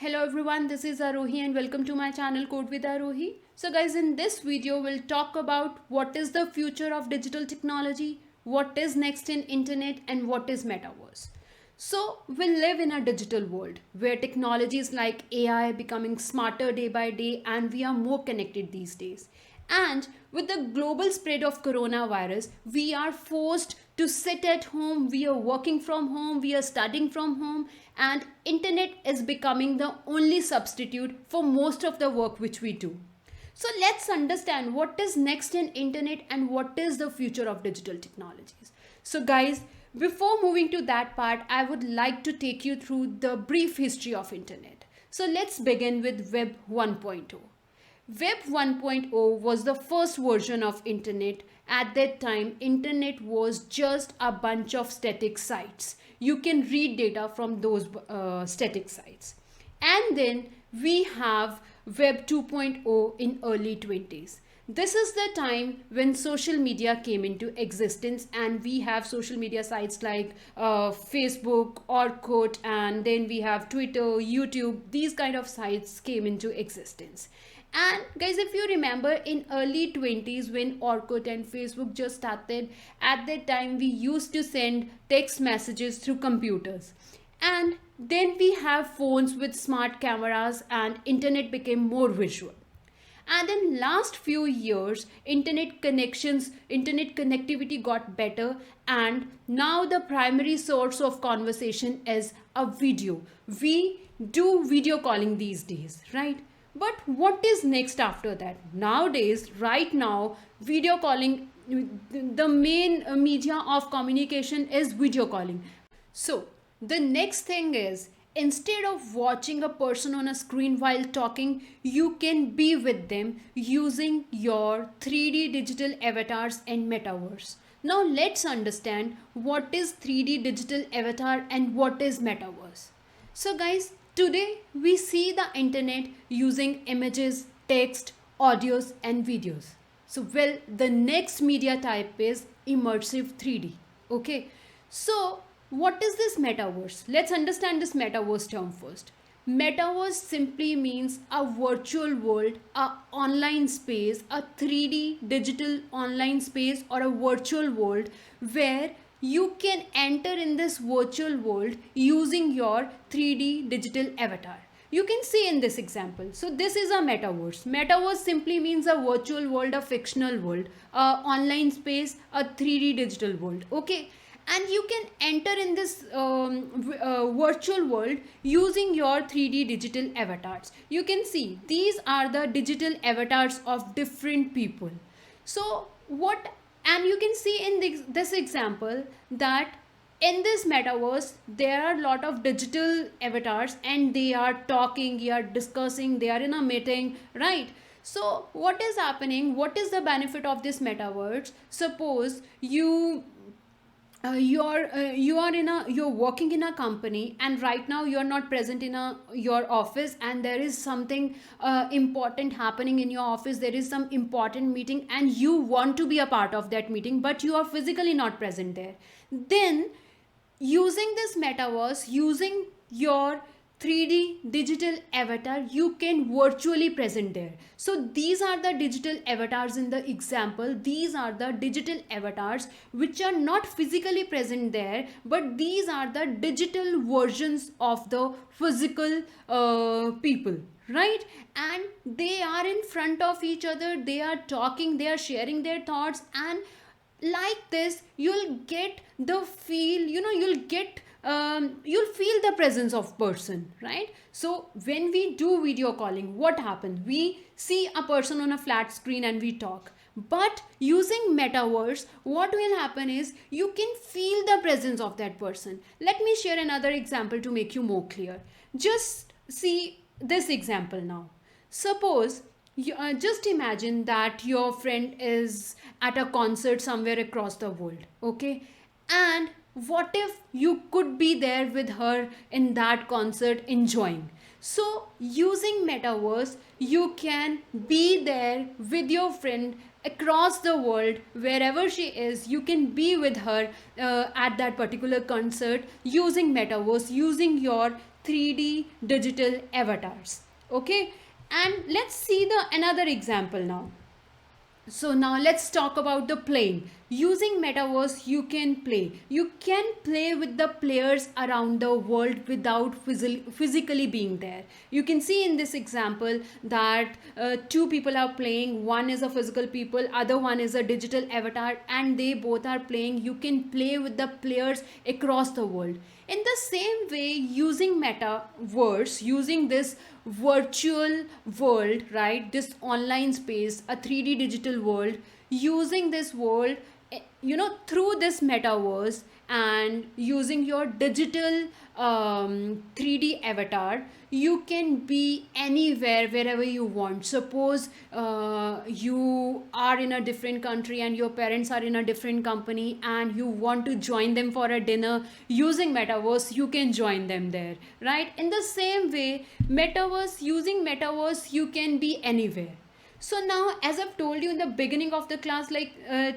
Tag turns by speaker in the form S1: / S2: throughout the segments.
S1: Hello everyone, this is Arohi and welcome to my channel Code with Arohi. So guys, in this video we'll talk about what is the future of digital technology, what is next in internet and what is metaverse. So we live in a digital world where technologies like AI becoming smarter day by day and we are more connected these days. And with the global spread of coronavirus, we are forced to sit at home, we are working from home, we are studying from home, and internet is becoming the only substitute for most of the work which we do. So let's understand what is next in internet and what is the future of digital technologies. So guys, before moving to that part, I would like to take you through the brief history of internet. So let's begin with Web 1.0. Web 1.0 was the first version of internet. At that time, internet was just a bunch of static sites. You can read data from those static sites. And then we have Web 2.0 in early 20s. This is the time when social media came into existence, and we have social media sites like Facebook, Orkut, and then we have Twitter, YouTube. These kind of sites came into existence. And guys, if you remember in early 20s when Orkut and Facebook just started, at that time we used to send text messages through computers. And then we have phones with smart cameras and internet became more visual. And in last few years, internet connectivity got better, and now the primary source of conversation is a video. We do video calling these days, right? But what is next after that? Nowadays, right now, video calling, the main media of communication is video calling. So the next thing is, instead of watching a person on a screen while talking, you can be with them using your 3D digital avatars and metaverse. Now let's understand what is 3D digital avatar and what is metaverse. So guys, today we see the internet using images, text, audios and videos. So well, the next media type is immersive 3D. Okay. So what is this metaverse? Let's understand this metaverse term first. Metaverse simply means a virtual world, a online space, a 3D digital online space or a virtual world where you can enter in this virtual world using your 3D digital avatar. You can see in this example. So this is a metaverse. Metaverse simply means a virtual world, a fictional world, a online space, a 3D digital world. Okay. And you can enter in this virtual world using your 3D digital avatars. You can see these are the digital avatars of different people. So what, and you can see in this example that in this metaverse there are a lot of digital avatars and they are talking, they are discussing, they are in a meeting, right? So what is happening? What is the benefit of this metaverse? Suppose you're working in a company and right now you're not present in your office, and there is something important happening in your office, there is some important meeting and you want to be a part of that meeting but you are physically not present there. Then using this metaverse, using your 3D digital avatar, you can virtually present there. So these are the digital avatars in the example. These are the digital avatars which are not physically present there, but these are the digital versions of the physical people, right? And they are in front of each other, they are talking, they are sharing their thoughts, and like this you'll get the feel, you'll feel the presence of person, right? So when we do video calling, what happens? We see a person on a flat screen and we talk. But using metaverse, what will happen is you can feel the presence of that person. Let me share another example to make you more clear. Just see this example now. Suppose just imagine that your friend is at a concert somewhere across the world, okay? And what if you could be there with her in that concert enjoying? So using metaverse, you can be there with your friend across the world, wherever she is. You can be with her at that particular concert using metaverse, using your 3D digital avatars. Okay, and let's see the another example now. So now let's talk about the playing. Using metaverse, you can play with the players around the world without physically being there. You can see in this example that two people are playing. One is a physical people, other one is a digital avatar, and they both are playing. You can play with the players across the world. In the same way, using metaverse, using this virtual world, right, this online space, a 3D digital world, using this world, through this metaverse, and using your digital 3D avatar, you can be anywhere wherever you want. Suppose you are in a different country and your parents are in a different company and you want to join them for a dinner. Using metaverse, you can join them there, right? In the same way, using metaverse, you can be anywhere. So now, as I've told you in the beginning of the class, like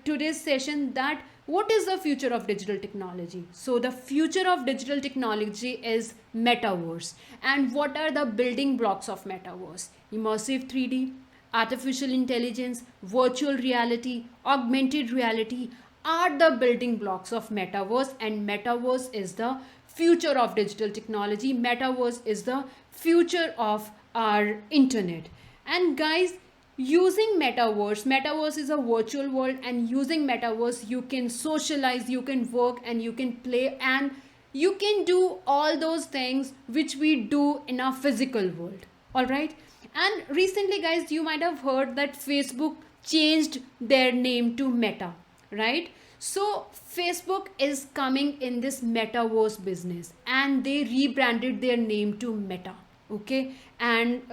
S1: today's session, that what is the future of digital technology? So the future of digital technology is metaverse. And what are the building blocks of metaverse? Immersive 3D, artificial intelligence, virtual reality, augmented reality are the building blocks of metaverse, and metaverse is the future of digital technology. Metaverse is the future of our internet. And guys, using metaverse is a virtual world, and using metaverse, you can socialize, you can work, and you can play, and you can do all those things which we do in a physical world. All right. And recently, guys, you might have heard that Facebook changed their name to Meta, right? So Facebook is coming in this metaverse business, and they rebranded their name to Meta. Okay, and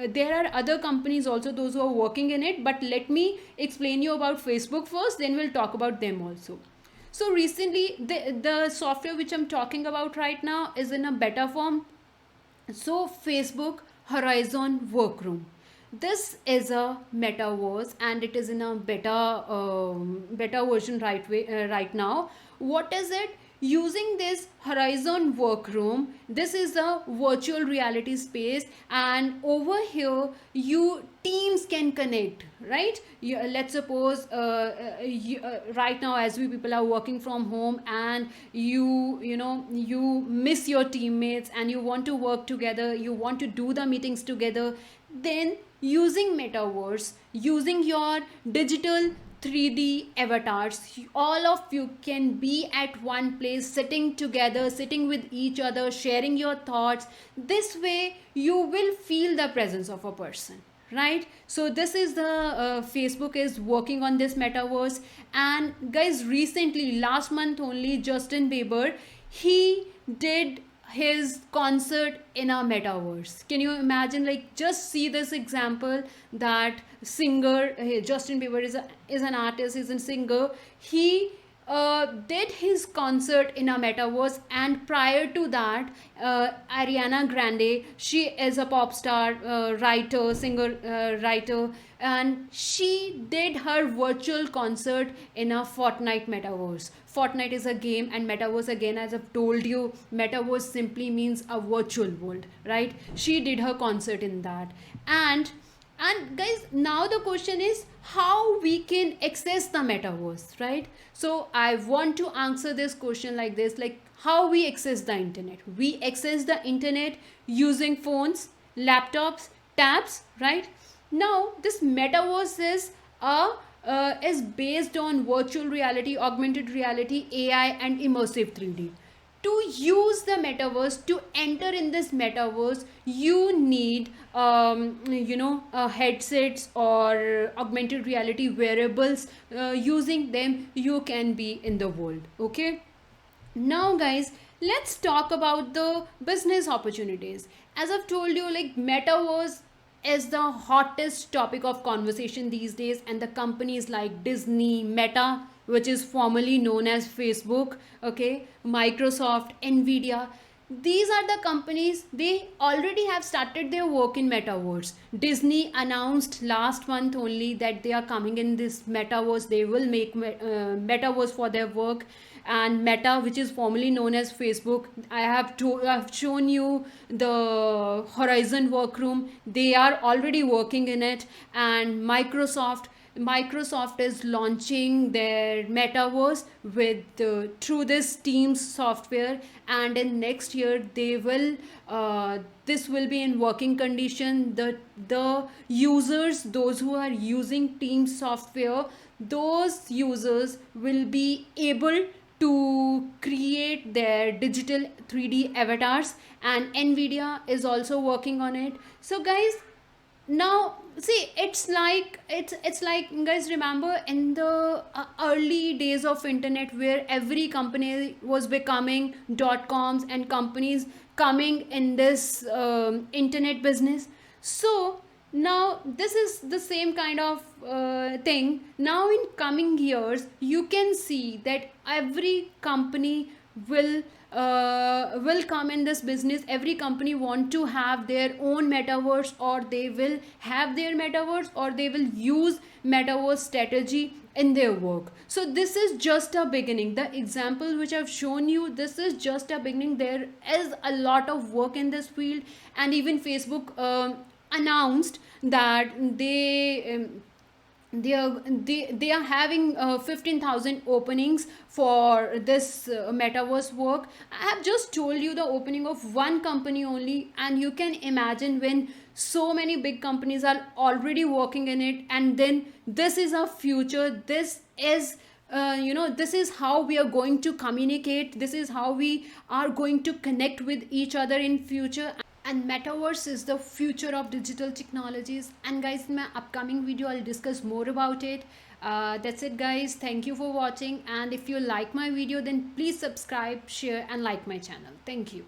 S1: there are other companies also, those who are working in it, but let me explain you about Facebook first, then we'll talk about them also. So recently, the software which I'm talking about right now is in a beta form. So Facebook Horizon Workroom, this is a metaverse, and it is in a beta version right now. What is it? Using this Horizon Workroom, this is a virtual reality space, and over here you teams can connect, right? Let's suppose right now, as we people are working from home, and you miss your teammates and you want to work together, you want to do the meetings together, then using metaverse, using your digital 3D avatars, all of you can be at one place, sitting together, sitting with each other, sharing your thoughts. This way you will feel the presence of a person, right? So this is the Facebook is working on this metaverse. And guys, recently, last month only, Justin Bieber, he did his concert in a metaverse. Can you imagine? Like, just see this example, that singer, Justin Bieber is an artist, is a singer. He did his concert in a metaverse, and prior to that, Ariana Grande, she is a pop star, writer, singer, writer, and she did her virtual concert in a Fortnite metaverse. Fortnite is a game, and metaverse, again, as I've told you, metaverse simply means a virtual world, right? She did her concert in that. And guys, now the question is how we can access the metaverse, right? So I want to answer this question like this, like how we access the internet. We access the internet using phones, laptops, tabs, right? Now this metaverse is based on virtual reality, augmented reality, AI, and immersive 3D. To use the metaverse, to enter in this metaverse, you need headsets or augmented reality wearables. Using them, you can be in the world. Okay, now guys, let's talk about the business opportunities. As I've told you, like, metaverse is the hottest topic of conversation these days, and the companies like Disney, Meta, which is formerly known as Facebook, okay, Microsoft, Nvidia, these are the companies, they already have started their work in metaverse. Disney announced last month only that they are coming in this metaverse, they will make metaverse for their work. And Meta, which is formerly known as Facebook, I've shown you the Horizon workroom, they are already working in it. And Microsoft is launching their metaverse with through this Teams software, and in next year they will this will be in working condition. The users, those who are using Teams software, those users will be able to create their digital 3D avatars, and Nvidia is also working on it. So guys, now see, it's like guys, remember in the early days of internet where every company was becoming dot coms and companies coming in this internet business. So now this is the same kind of thing. Now in coming years you can see that every company will come in this business. Every company want to have their own metaverse, or they will have their metaverse, or they will use metaverse strategy in their work. So this is just a beginning. The example which I've shown you, this is just a beginning. There is a lot of work in this field. And even Facebook announced that they are having 15,000 openings for this metaverse work. I have just told you the opening of one company only, and you can imagine when so many big companies are already working in it. And then this is our future. This is this is how we are going to communicate, this is how we are going to connect with each other in future. And metaverse is the future of digital technologies. And guys, in my upcoming video I'll discuss more about it. That's it guys, thank you for watching. And if you like my video, then please subscribe, share and like my channel. Thank you.